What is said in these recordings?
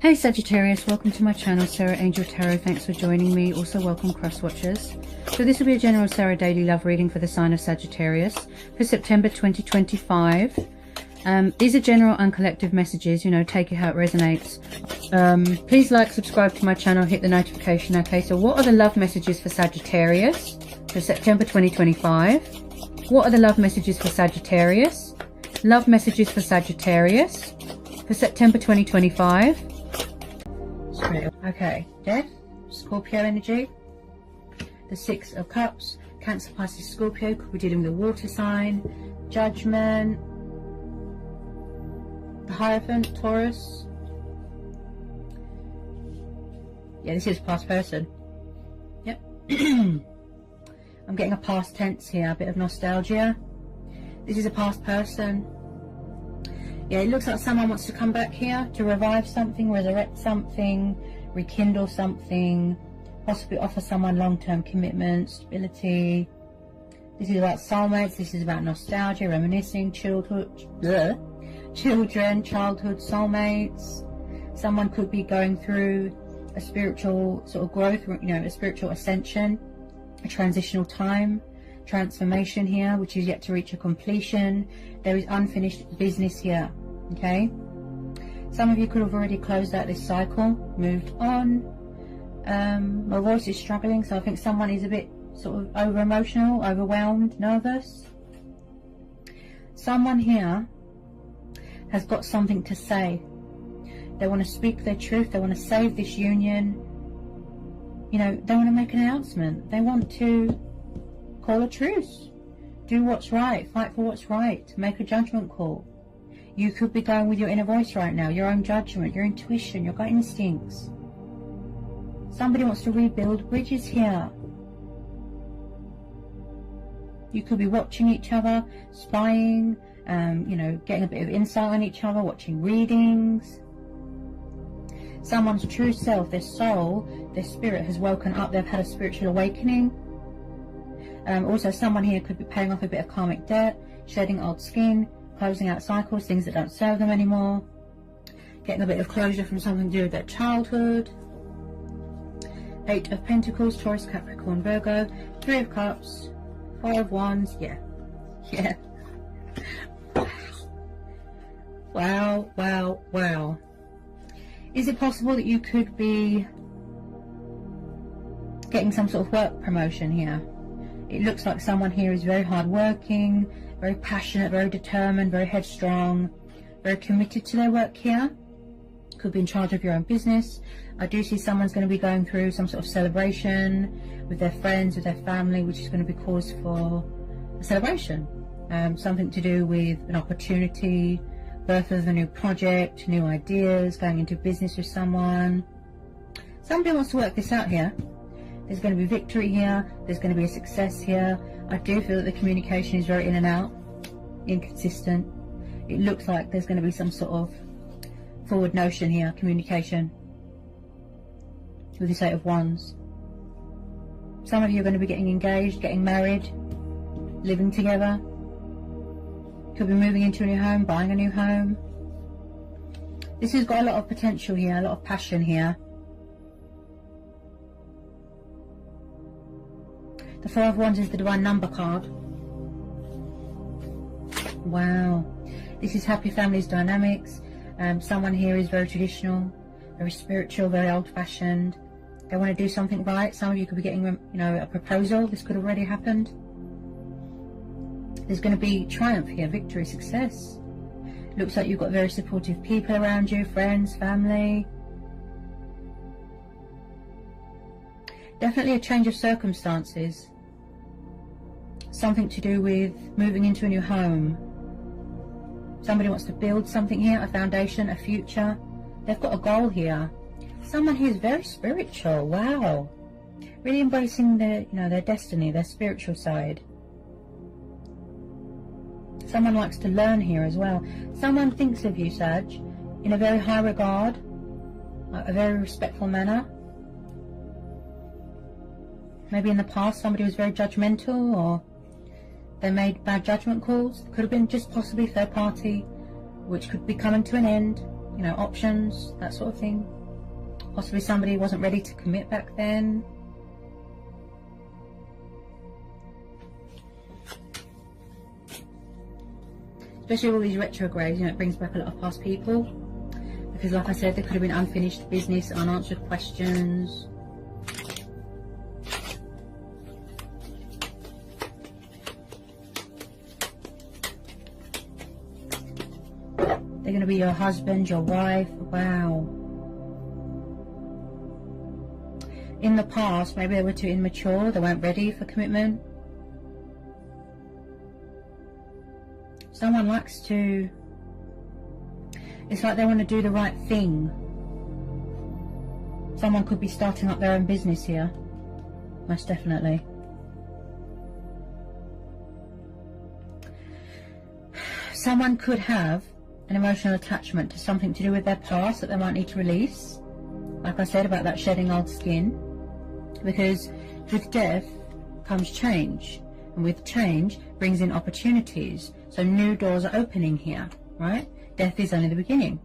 Hey Sagittarius, welcome to my channel, Sarah Angel Tarot. Thanks for joining me. Also welcome cross watchers. So this will be a general Sarah daily love reading for the sign of Sagittarius for September 2025. These are general and collective messages, you know, take it how it resonates. Please like, subscribe to my channel, hit the notification. Okay, so what are the love messages for Sagittarius for September 2025? What are the love messages for Sagittarius? Love messages for Sagittarius for September 2025. Okay, Death, Scorpio energy, the Six of Cups, Cancer, Pisces, Scorpio, could be dealing with a water sign, Judgment, the Hierophant, Taurus. Yeah, this is past person. Yep. I'm getting a past tense here, a bit of nostalgia. This is a past person. Yeah, it looks like someone wants to come back here to revive something, resurrect something, rekindle something, possibly offer someone long-term commitment, stability. This is about soulmates. This is about nostalgia, reminiscing, children, childhood, soulmates. Someone could be going through a spiritual sort of growth, you know, a spiritual ascension, a transitional time, transformation here, which is yet to reach a completion. There is unfinished business here. Okay, some of you could have already closed out this cycle, moved on. My voice is struggling, so I think someone is a bit sort of over emotional, overwhelmed, nervous. Someone here has got something to say. They want to speak their truth. They want to save this union. You know, they want to make an announcement. They want to call a truce, do what's right, fight for what's right, make a judgment call. You could be going with your inner voice right now, your own judgment, your intuition, your gut instincts. Somebody wants to rebuild bridges here. You could be watching each other, spying, you know, getting a bit of insight on each other, watching readings. Someone's true self, their soul, their spirit has woken up. They've had a spiritual awakening. Also, someone here could be paying off a bit of karmic debt, shedding old skin, closing out cycles, things that don't serve them anymore, getting a bit of closure from something to do with their childhood. Eight of Pentacles, Taurus, Capricorn, Virgo, Three of Cups, Four of Wands. Yeah. Wow. Is it possible that you could be getting some sort of work promotion here? It looks like someone here is very hardworking, very passionate, very determined, very headstrong, very committed to their work here. Could be in charge of your own business. I do see someone's going to be going through some sort of celebration with their friends, with their family, which is going to be cause for a celebration. Something to do with an opportunity, birth of a new project, new ideas, going into business with someone. Somebody wants to work this out here. There's going to be victory here. There's going to be a success here. I do feel that the communication is very in and out, inconsistent. It looks like there's going to be some sort of forward notion here, communication, with this Eight of Wands. Some of you are going to be getting engaged, getting married, living together. Could be moving into a new home, buying a new home. This has got a lot of potential here, a lot of passion here. The Four of Wands is the Divine Number card. Wow. This is happy families dynamics. Someone here is very traditional, very spiritual, very old-fashioned. They want to do something right. Some of you could be getting, you know, a proposal. This could have already happened. There's going to be triumph here, victory, success. Looks like you've got very supportive people around you, friends, family. Definitely a change of circumstances. Something to do with moving into a new home. Somebody wants to build something here, a foundation, a future. They've got a goal here. Someone here is very spiritual. Wow. Really embracing their, you know, their destiny, their spiritual side. Someone likes to learn here as well. Someone thinks of you, Sag, in a very high regard, a very respectful manner. Maybe in the past somebody was very judgmental, or they made bad judgment calls. Could have been just possibly third party, which could be coming to an end. you know, options, that sort of thing. Possibly somebody wasn't ready to commit back then. Especially all these retrogrades, you know, it brings back a lot of past people. Because like I said, there could have been unfinished business, unanswered questions. They're going to be your husband, your wife. Wow. In the past, maybe they were too immature. They weren't ready for commitment. Someone likes to... It's like they want to do the right thing. Someone could be starting up their own business here. Most definitely. Someone could have an emotional attachment to something to do with their past that they might need to release. Like I said about that shedding old skin. Because with death comes change. And with change brings in opportunities. So new doors are opening here, right? Death is only the beginning.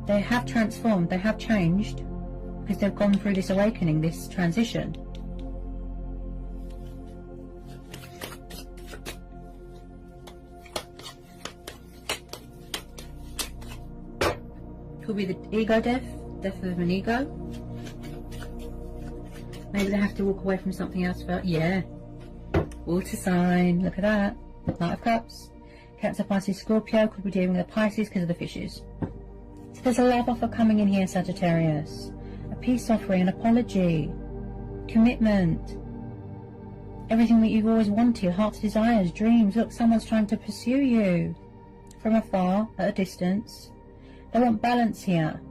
They have transformed, they have changed, because they've gone through this awakening, this transition. Could be the ego death, death of an ego. Maybe they have to walk away from something else for, yeah. Water sign, look at that. Knight of Cups. Cancer, Pisces, Scorpio. Could be dealing with the Pisces because of the fishes. So there's a love offer coming in here, Sagittarius. A peace offering, an apology. Commitment. Everything that you've always wanted. Heart's desires, dreams. Look, someone's trying to pursue you. From afar, at a distance. They want balance here.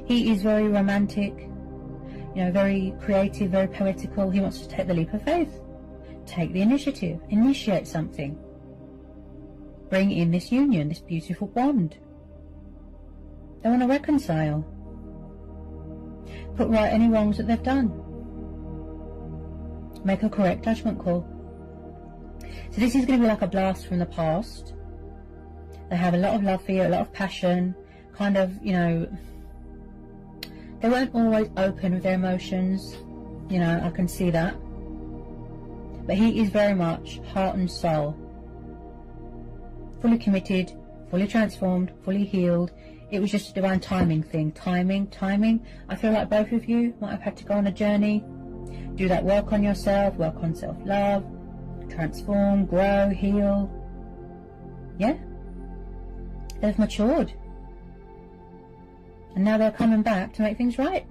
He is very romantic. You know, very creative, very poetical. He wants to take the leap of faith. Take the initiative. Initiate something. Bring in this union, this beautiful bond. They want to reconcile. Put right any wrongs that they've done. Make a correct judgment call. So this is going to be like a blast from the past. They have a lot of love for you, a lot of passion. Kind of, you know, they weren't always open with their emotions. You know, I can see that. But he is very much heart and soul. Fully committed, fully transformed, fully healed. It was just a divine timing thing. Timing. I feel like both of you might have had to go on a journey. Do that work on yourself, work on self-love. Transform, grow, heal. Yeah? They've matured. And now they're coming back to make things right.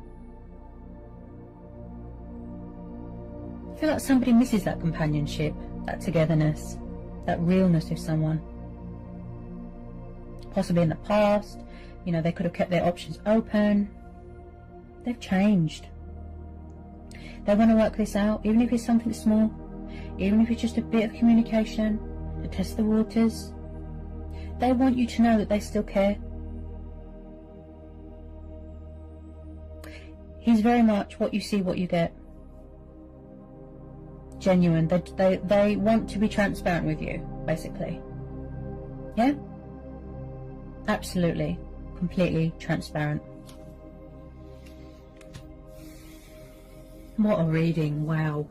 I feel like somebody misses that companionship, that togetherness, that realness with someone. Possibly in the past, you know, they could have kept their options open. They've changed. They want to work this out, even if it's something small, even if it's just a bit of communication to test the waters. They want you to know that they still care. He's very much what you see, what you get. Genuine. They want to be transparent with you, basically. Yeah? Absolutely. Completely transparent. What a reading. Wow.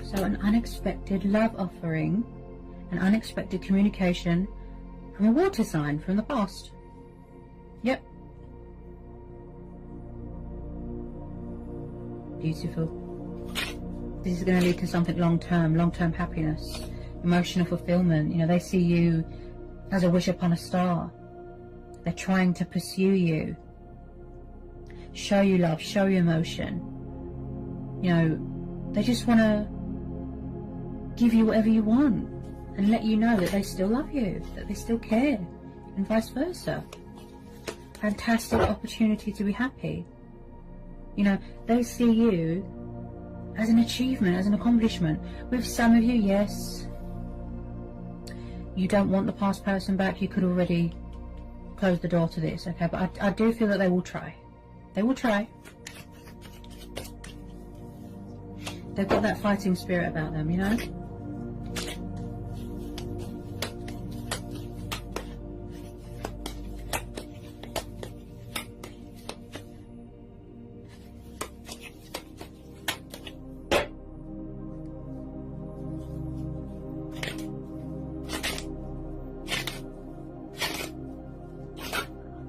So an unexpected love offering, an unexpected communication from a water sign from the past. Yep. Beautiful. This is going to lead to something long-term happiness, emotional fulfillment. You know, they see you as a wish upon a star. They're trying to pursue you, show you love, show you emotion. You know, they just want to give you whatever you want and let you know that they still love you, that they still care, and vice versa. Fantastic opportunity to be happy. You know, they see you as an achievement, as an accomplishment. With some of you, yes, you don't want the past person back. You could already close the door to this, okay? But I do feel that they will try. They will try. They've got that fighting spirit about them, you know.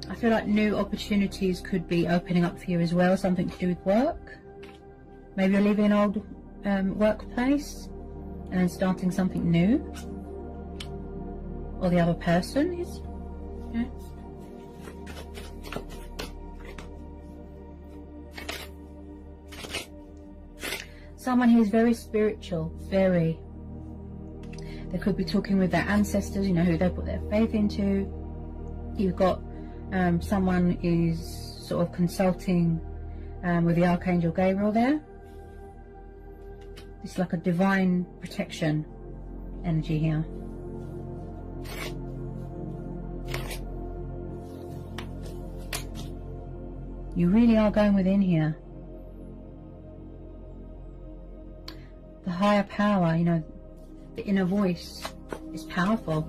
I feel like new opportunities could be opening up for you as well, something to do with work. Maybe you're leaving an old workplace and then starting something new. Or the other person is. Yeah. Someone who is very spiritual, very. They could be talking with their ancestors, you know, who they put their faith into. You've got someone is sort of consulting with the Archangel Gabriel there. It's like a divine protection energy here. You really are going within here. The higher power, you know, the inner voice is powerful.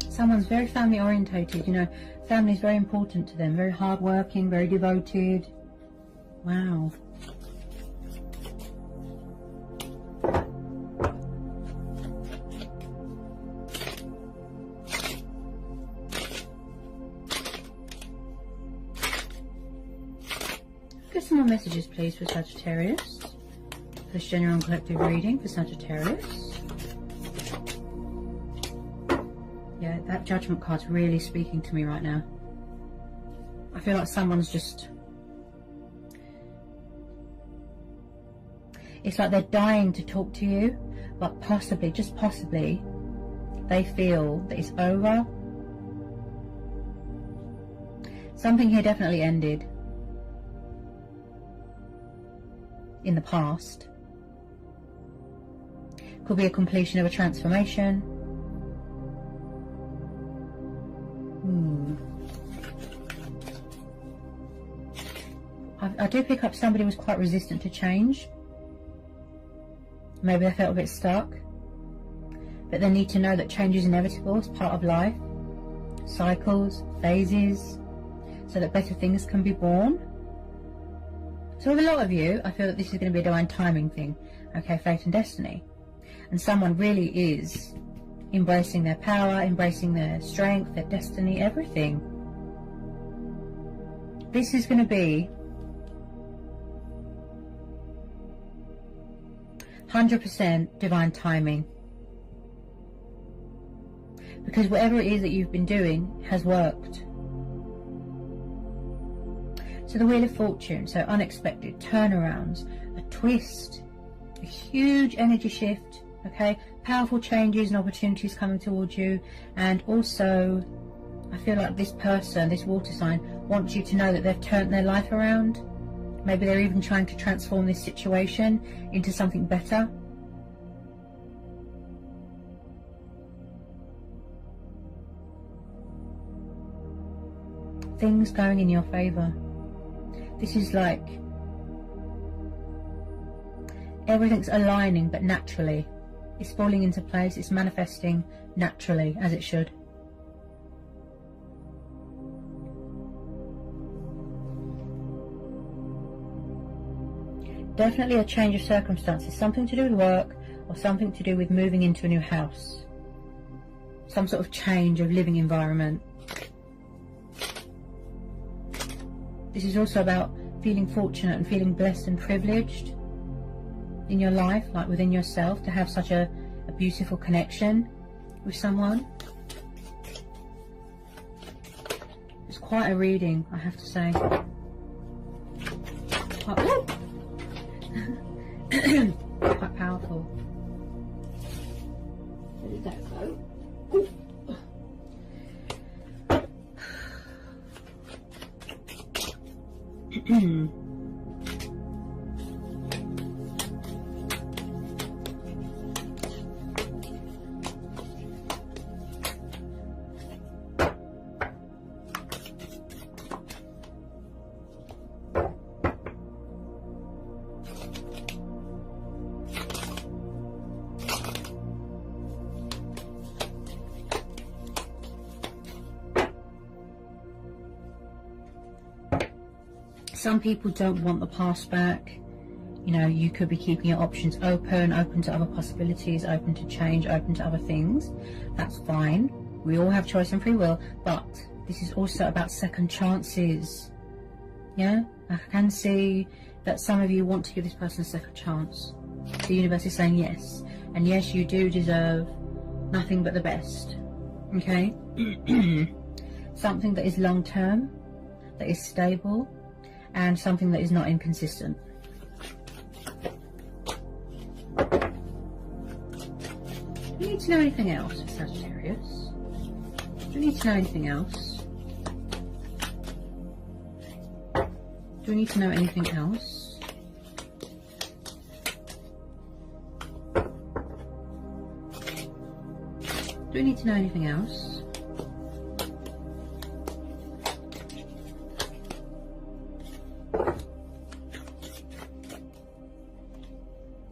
Someone's very family orientated, you know, family is very important to them, very hardworking, very devoted. Wow. Get some more messages, please, for Sagittarius. This general and collective reading for Sagittarius. Yeah, that Judgment card's really speaking to me right now. I feel like someone's just... It's like they're dying to talk to you, but possibly, just possibly, they feel that it's over. Something here definitely ended in the past. Could be a completion of a transformation. I do pick up somebody who was quite resistant to change. Maybe they felt a bit stuck. But they need to know that change is inevitable. It's part of life. Cycles, phases, so that better things can be born. So with a lot of you, I feel that this is going to be a divine timing thing. Okay, fate and destiny. And someone really is embracing their power, embracing their strength, their destiny, everything. This is going to be 100% divine timing. Because whatever it is that you've been doing has worked. So the Wheel of Fortune, so unexpected turnarounds, a twist, a huge energy shift, okay, powerful changes and opportunities coming towards you. And also I feel like this person, this water sign, wants you to know that they've turned their life around. Maybe they're even trying to transform this situation into something better. Things going in your favour. This is like everything's aligning, but naturally. It's falling into place, it's manifesting naturally, as it should. Definitely a change of circumstances, something to do with work or something to do with moving into a new house. Some sort of change of living environment. This is also about feeling fortunate and feeling blessed and privileged in your life, like within yourself, to have such a beautiful connection with someone. It's quite a reading, I have to say. Quite powerful. Where did that go? Some people don't want the past back. You know, you could be keeping your options open, open to other possibilities, open to change, open to other things. That's fine. We all have choice and free will, but this is also about second chances. Yeah, I can see that some of you want to give this person a second chance. The universe is saying yes, and yes, you do deserve nothing but the best. Okay? Something that is long term, that is stable, and something that is not inconsistent. Do you need to know anything else, Sagittarius? Do you need to know anything else? Do we need to know anything else? Do we need to know anything else?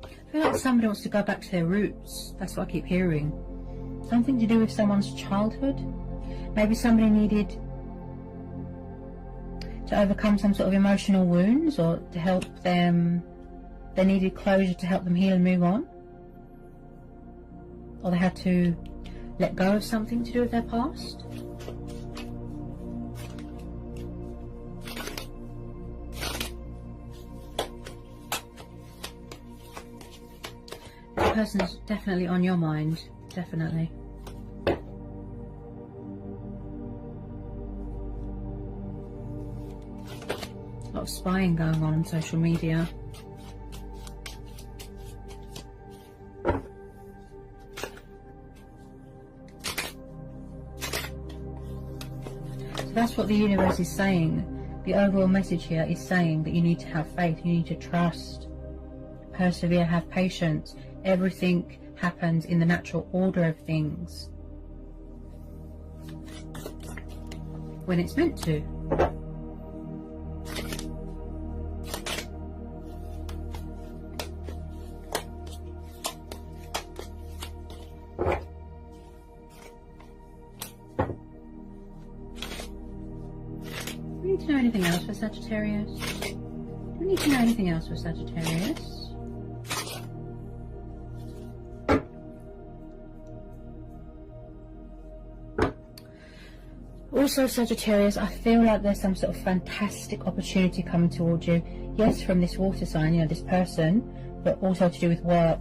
I feel like somebody wants to go back to their roots. That's what I keep hearing. Something to do with someone's childhood. Maybe somebody needed to overcome some sort of emotional wounds, or to help them, they needed closure to help them heal and move on. Or they had to let go of something to do with their past. This person's definitely on your mind, definitely. A lot of spying going on social media. So that's what the universe is saying. The overall message here is saying that you need to have faith, you need to trust, persevere, have patience. Everything happens in the natural order of things when it's meant to. Do we need to know anything else for Sagittarius? Do we need to know anything else for Sagittarius? Also, Sagittarius, I feel like there's some sort of fantastic opportunity coming towards you. Yes, from this water sign, you know, this person, but also to do with work.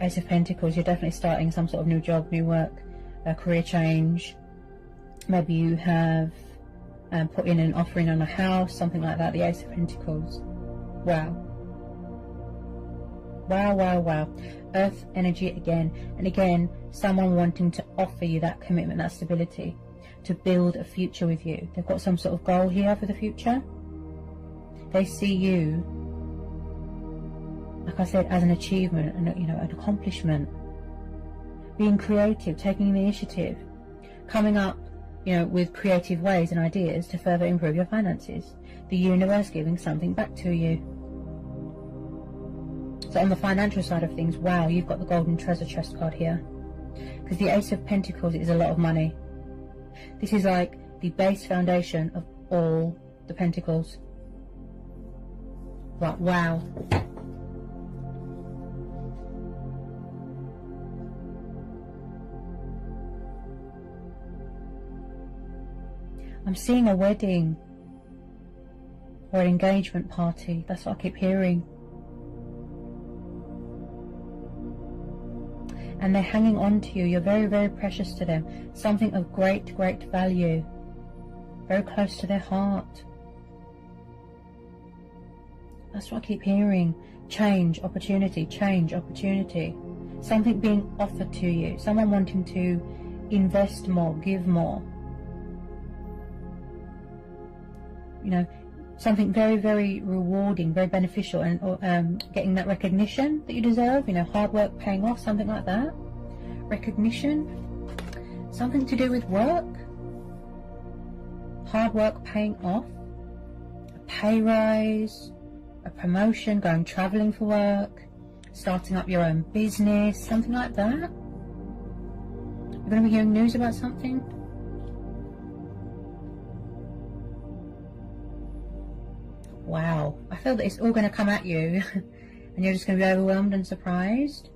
Ace of Pentacles, you're definitely starting some sort of new job, new work, a career change. Maybe you have put in an offering on a house, something like that. The Ace of Pentacles. Wow. Wow, wow, wow. Earth energy again. And again, someone wanting to offer you that commitment, that stability, to build a future with you. They've got some sort of goal here for the future. They see you, like I said, as an achievement and, you know, an accomplishment. Being creative, taking the initiative, coming up, you know, with creative ways and ideas to further improve your finances. The universe giving something back to you. So on the financial side of things, wow, you've got the golden treasure chest card here. Because the Ace of Pentacles is a lot of money. This is like the base foundation of all the pentacles. Right, wow. I'm seeing a wedding or an engagement party. That's what I keep hearing. And they're hanging on to you. You're very, very precious to them. Something of great, great value. Very close to their heart. That's what I keep hearing. Change, opportunity, change, opportunity. Something being offered to you. Someone wanting to invest more, give more. You know, something very, very rewarding, very beneficial, and getting that recognition that you deserve, you know, hard work paying off, something like that. Recognition, something to do with work, hard work paying off, a pay rise, a promotion, going traveling for work, starting up your own business, something like that. You're going to be hearing news about something. Wow. I feel that it's all going to come at you and you're just going to be overwhelmed and surprised.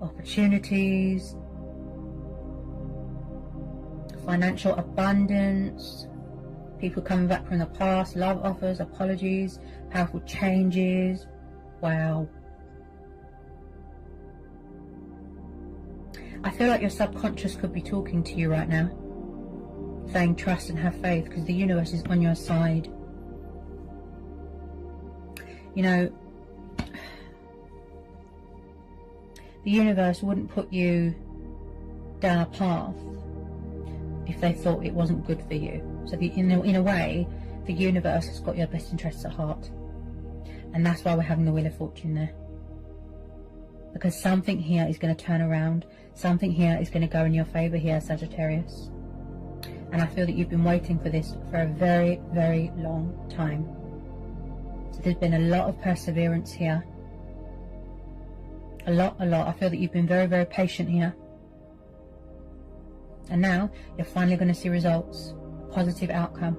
Opportunities. Financial abundance. People coming back from the past. Love offers, apologies, powerful changes. Wow. I feel like your subconscious could be talking to you right now, saying trust and have faith, because the universe is on your side. You know, the universe wouldn't put you down a path if they thought it wasn't good for you. So in a way, the universe has got your best interests at heart. And that's why we're having the Wheel of Fortune there. Because something here is going to turn around. Something here is going to go in your favour here, Sagittarius. And I feel that you've been waiting for this for a very, very long time. So there's been a lot of perseverance here. A lot. I feel that you've been very, very patient here. And now you're finally going to see results. A positive outcome.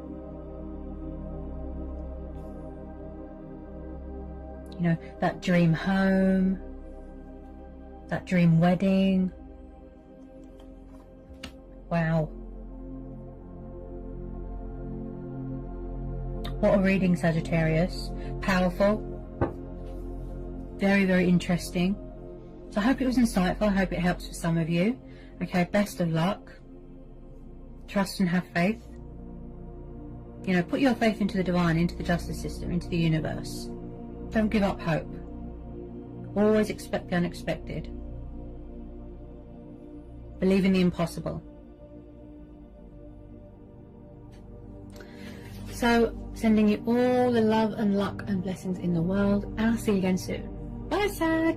You know, that dream home, that dream wedding. Wow. What a reading, Sagittarius. Powerful. Very, very interesting. So I hope it was insightful. I hope it helps for some of you. Okay, best of luck. Trust and have faith. You know, put your faith into the divine, into the justice system, into the universe. Don't give up hope. Always expect the unexpected. Believe in the impossible. So, sending you all the love and luck and blessings in the world. And I'll see you again soon. Bye, Sag!